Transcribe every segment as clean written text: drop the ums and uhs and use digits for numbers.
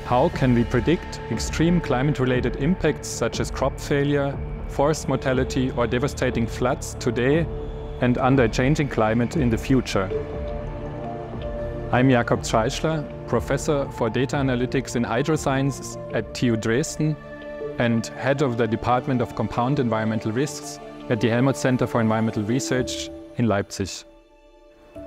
How can we predict extreme climate-related impacts such as crop failure, forest mortality or devastating floods today and under a changing climate in the future? I'm Jakob Zeischler, Professor for Data Analytics in Hydrosciences at TU Dresden and Head of the Department of Compound Environmental Risks at the Helmholtz Center for Environmental Research in Leipzig.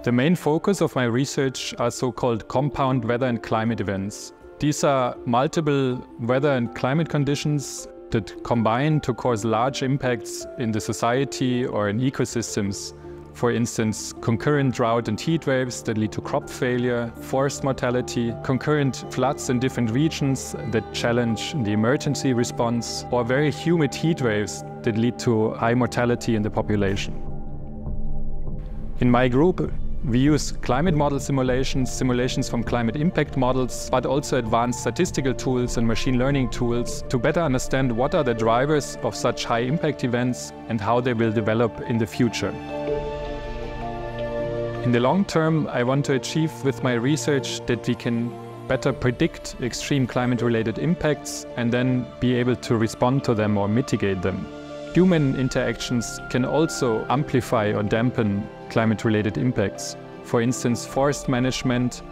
The main focus of my research are so-called compound weather and climate events. These are multiple weather and climate conditions that combine to cause large impacts in the society or in ecosystems. For instance, concurrent drought and heat waves that lead to crop failure, forest mortality, concurrent floods in different regions that challenge the emergency response, or very humid heat waves that lead to high mortality in the population. In my group, we use climate model simulations, simulations from climate impact models, but also advanced statistical tools and machine learning tools to better understand what are the drivers of such high impact events and how they will develop in the future. In the long term, I want to achieve with my research that we can better predict extreme climate-related impacts and then be able to respond to them or mitigate them. Human interactions can also amplify or dampen climate-related impacts. For instance, forest management,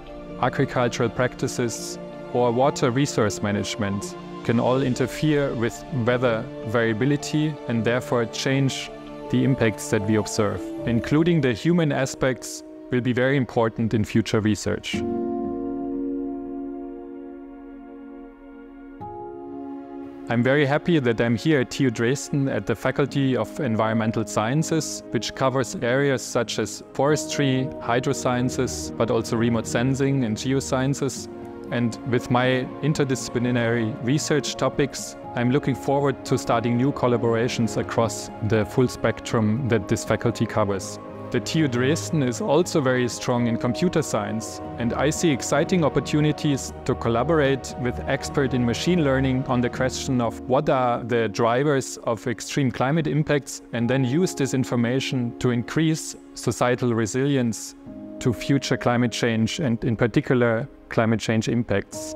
agricultural practices, or water resource management can all interfere with weather variability and therefore change the impacts that we observe. Including the human aspects will be very important in future research. I'm very happy that I'm here at TU Dresden at the Faculty of Environmental Sciences, which covers areas such as forestry, hydrosciences, but also remote sensing and geosciences. And with my interdisciplinary research topics, I'm looking forward to starting new collaborations across the full spectrum that this faculty covers. The TU Dresden is also very strong in computer science, and I see exciting opportunities to collaborate with experts in machine learning on the question of what are the drivers of extreme climate impacts, and then use this information to increase societal resilience to future climate change and in particular climate change impacts.